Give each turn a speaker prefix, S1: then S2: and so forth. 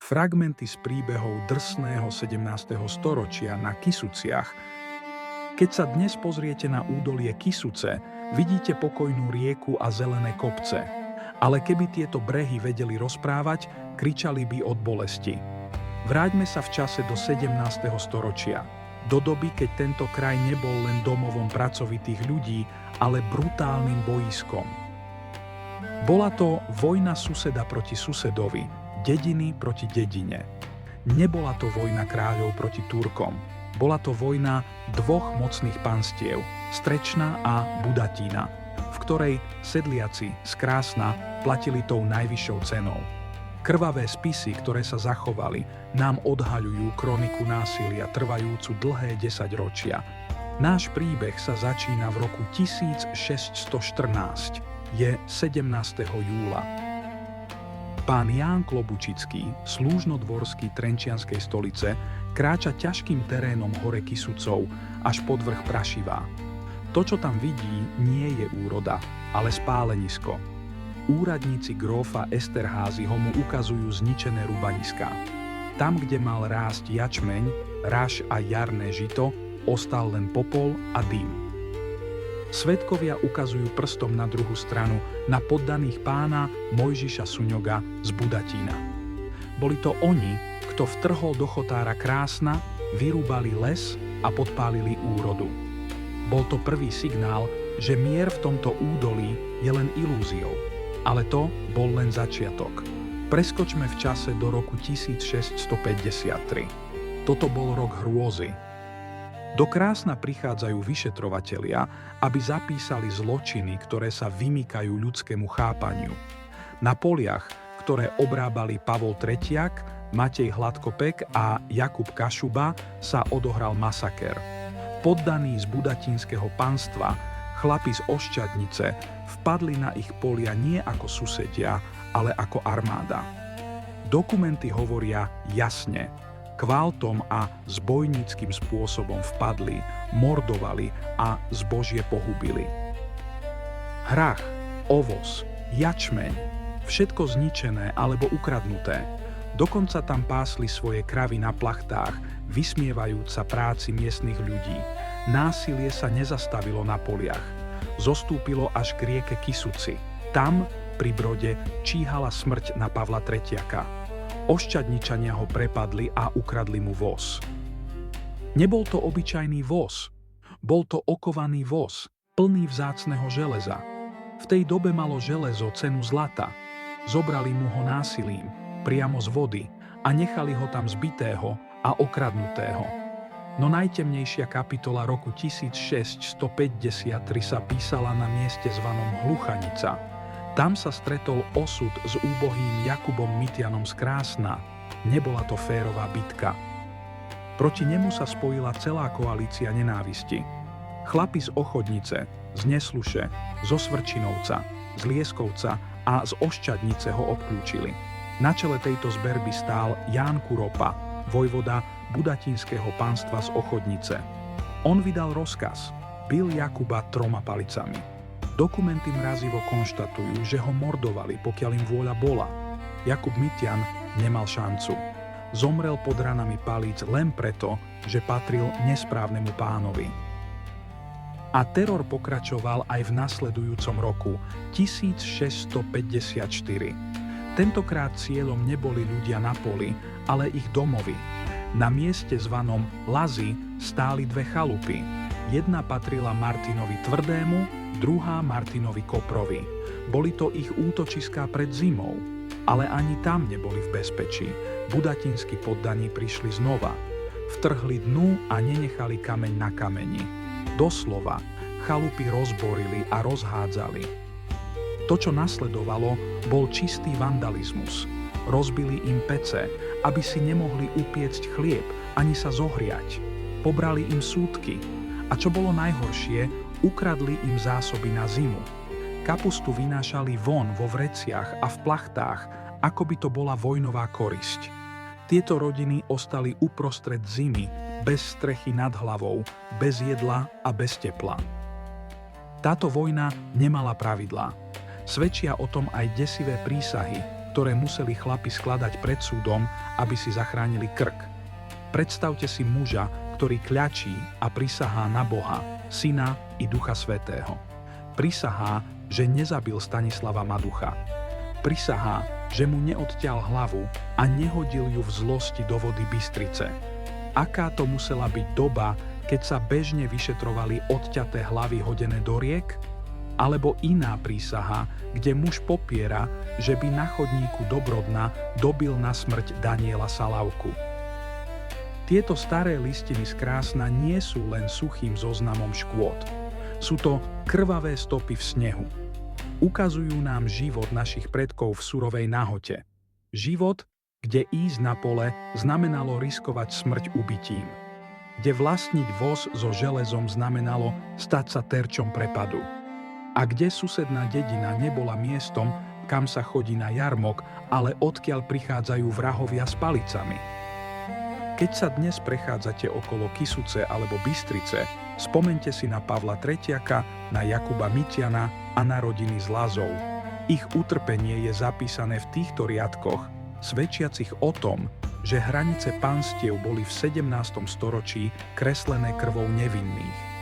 S1: fragmenty z príbehov drsného 17. storočia na Kisuciach. Keď sa dnes pozriete na údolie Kisuce, vidíte pokojnú rieku a zelené kopce. Ale keby tieto brehy vedeli rozprávať, kričali by od bolesti. Vráťme sa v čase do 17. storočia. Do doby, keď tento kraj nebol len domovom pracovitých ľudí, ale brutálnym bojiskom. Bola to vojna suseda proti susedovi, dediny proti dedine. Nebola to vojna kráľov proti Turkom. Bola to vojna dvoch mocných panstiev, Strečna a Budatína, v ktorej sedliaci z Krásna platili tou najvyššou cenou. Krvavé spisy, ktoré sa zachovali, nám odhaľujú kroniku násilia trvajúcu dlhé 10 ročia. Náš príbeh sa začína v roku 1614, je 17. júla. Pán Ján Klobučický, slúžnodvorský Trenčianskej stolice, kráča ťažkým terénom hore Kisucov až pod vrch Prašivá. To, čo tam vidí, nie je úroda, ale spálenisko. Úradníci grófa Esterházyho mu ukazujú zničené rubaniská. Tam, kde mal rásť jačmeň, raž a jarné žito, ostal len popol a dym. Svedkovia ukazujú prstom na druhú stranu, na poddaných pána Mojžiša Suňoga z Budatína. Boli to oni, kto vtrhol do chotára Krásna, vyrúbali les a podpálili úrodu. Bol to prvý signál, že mier v tomto údolí je len ilúziou. Ale to bol len začiatok. Preskočme v čase do roku 1653. Toto bol rok hrôzy. Do Krásna prichádzajú vyšetrovatelia, aby zapísali zločiny, ktoré sa vymýkajú ľudskému chápaniu. Na poliach, ktoré obrábali Pavol Tretiak, Matej Hladkopek a Jakub Kašuba, sa odohral masaker. Poddaní z budatínskeho panstva, chlapi z Oščadnice, vpadli na ich polia nie ako susedia, ale ako armáda. Dokumenty hovoria jasne. Kvaltom a zbojníckym spôsobom vpadli, mordovali a zbožie pohubili. Hrach, ovoz, jačmeň, všetko zničené alebo ukradnuté. Dokonca tam pásli svoje kravy na plachtách, vysmievajúc sa práci miestnych ľudí. Násilie sa nezastavilo na poliach. Zostúpilo až k rieke Kisuci. Tam, pri Brode, číhala smrť na Pavla Tretiaka. Oščadničania ho prepadli a ukradli mu voz. Nebol to obyčajný voz. Bol to okovaný voz, plný vzácneho železa. V tej dobe malo železo cenu zlata. Zobrali mu ho násilím, priamo z vody, a nechali ho tam zbitého a okradnutého. No najtemnejšia kapitola roku 1653 sa písala na mieste zvanom Hluchanica. Tam sa stretol osud s úbohým Jakubom Mitianom z Krásna. Nebola to férová bitka. Proti nemu sa spojila celá koalícia nenávisti. Chlapi z Ochodnice, z Nesluše, zo Svrčinovca, z Lieskovca a z Oščadnice ho obklúčili. Na čele tejto zberby stál Ján Kuropa, vojvoda budatínskeho panstva z Ochodnice. On vydal rozkaz, bil Jakuba 3 palicami. Dokumenty mrazivo konštatujú, že ho mordovali, pokiaľ im vôľa bola. Jakub Mitian nemal šancu. Zomrel pod ranami palíc len preto, že patril nesprávnemu pánovi. A teror pokračoval aj v nasledujúcom roku 1654. Tentokrát cieľom neboli ľudia na poli, ale ich domovy. Na mieste zvanom Lazy stáli 2 chalupy. Jedna patrila Martinovi Tvrdému, druhá Martinovi Koprovi. Boli to ich útočiská pred zimou, ale ani tam neboli v bezpečí. Budatínsky poddaní prišli znova. Vtrhli dnu a nenechali kameň na kameni. Doslova, chalupy rozborili a rozhádzali. To, čo nasledovalo, bol čistý vandalizmus. Rozbili im pece, aby si nemohli upiecť chlieb ani sa zohriať. Pobrali im súdky. A čo bolo najhoršie, ukradli im zásoby na zimu. Kapustu vynášali von vo vreciach a v plachtách, ako by to bola vojnová korisť. Tieto rodiny ostali uprostred zimy, bez strechy nad hlavou, bez jedla a bez tepla. Táto vojna nemala pravidlá. Svedčia o tom aj desivé prísahy, ktoré museli chlapi skladať pred súdom, aby si zachránili krk. Predstavte si muža, ktorý kľačí a prisahá na Boha, Syna i Ducha Svätého. Prisahá, že nezabil Stanislava Maducha. Prisahá, že mu neodťal hlavu a nehodil ju v zlosti do vody Bystrice. Aká to musela byť doba, keď sa bežne vyšetrovali odťaté hlavy hodené do riek? Alebo iná prísaha, kde muž popiera, že by na chodníku do Brodna dobil na smrť Daniela Salavku. Tieto staré listiny z Krásna nie sú len suchým zoznamom škôd. Sú to krvavé stopy v snehu. Ukazujú nám život našich predkov v surovej nahote. Život, kde ísť na pole znamenalo riskovať smrť ubitím. Kde vlastniť voz so železom znamenalo stať sa terčom prepadu. A kde susedná dedina nebola miestom, kam sa chodí na jarmok, ale odkiaľ prichádzajú vrahovia s palicami. Keď sa dnes prechádzate okolo Kysuce alebo Bystrice, spomente si na Pavla Tretiaka, na Jakuba Mitiana a na rodiny Zlazov. Ich utrpenie je zapísané v týchto riadkoch, svedčiacich o tom, že hranice panstiev boli v 17. storočí kreslené krvou nevinných.